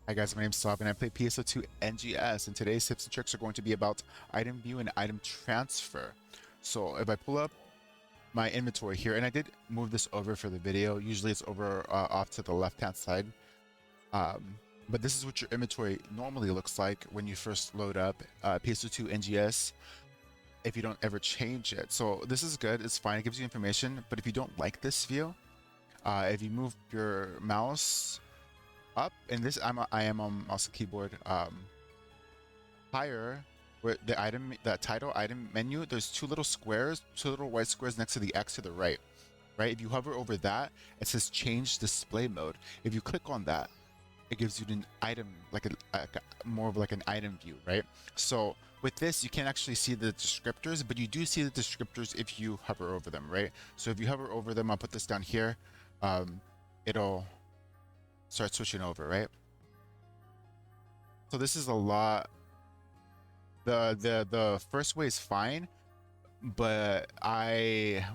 Hi guys, my name's Slav and I play PSO2 NGS, and today's tips and tricks are going to be about item view and item transfer. So if I pull up my inventory here, and I did move this over for the video, usually it's over off to the left hand side, but this is what your inventory normally looks like when you first load up PSO2 NGS if you don't ever change it. So this is good, it's fine, it gives you information, but if you don't like this view, if you move your mouse up, and this I am on mouse and keyboard, higher where the item, that title item menu, there's two little squares, two little white squares next to the X to the right. If you hover over that, it says change display mode. If you click on that, it gives you an item, like a more of like an item view, right? So with this, you can't actually see the descriptors, but you do see the descriptors if you hover over them, right? So if you hover over them, I'll put this down here, it'll start switching over, right? So this is a lot. The first way is fine, but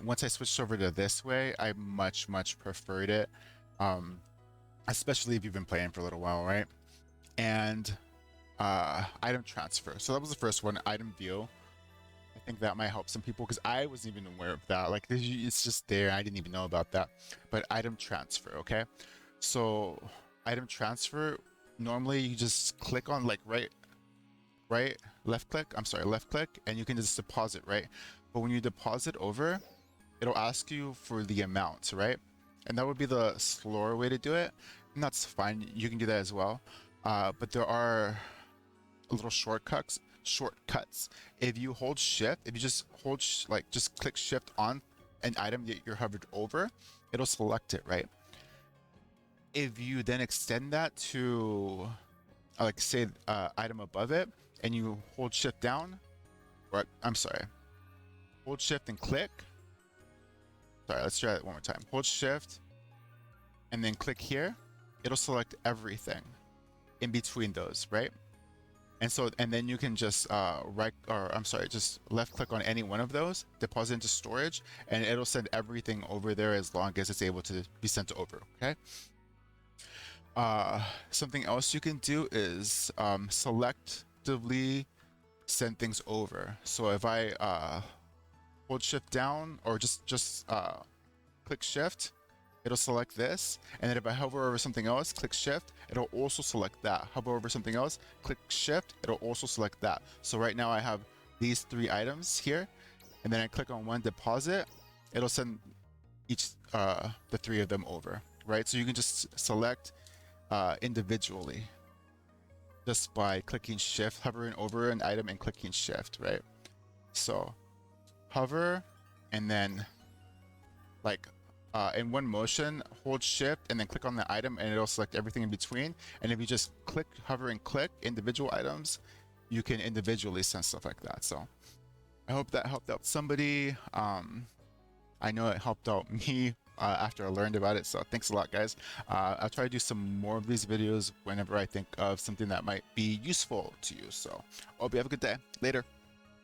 once I switched over to this way, I much preferred it, especially if you've been playing for a little while, right? And item transfer. So that was the first one, item view. I think that might help some people because I wasn't even aware of that. Like it's just there. I didn't even know about that. But item transfer, okay? So item transfer, normally you just click on like left click, and you can just deposit, right? But when you deposit over, it'll ask you for the amount, right? And that would be the slower way to do it, and that's fine. You can do that as well. But there are little shortcuts. If you hold shift, if you just hold just click shift on an item that you're hovered over, it'll select it, right? If you then extend that to like say item above it, and you hold shift down, or I'm sorry, hold shift and click. Sorry, let's try that one more time. Hold shift and then click here. It'll select everything in between those, right? And then you can just just left click on any one of those, deposit into storage, and it'll send everything over there as long as it's able to be sent over, okay? Something else you can do is selectively send things over. So if I hold shift down, or just click shift, it'll select this, and then if I hover over something else, click shift, it'll also select that. Hover over something else, click shift, it'll also select that. So right now I have these three items here, and then I click on one, deposit, it'll send each the three of them over, right? So you can just select individually just by clicking shift, hovering over an item and clicking shift, right? So hover, and then like in one motion, hold shift and then click on the item, and it'll select everything in between. And if you just click, hover, and click individual items, you can individually send stuff like that. So I hope that helped out somebody. I know it helped out me after I learned about it, so thanks a lot, guys. I'll try to do some more of these videos whenever I think of something that might be useful to you. So I hope you have a good day. Later.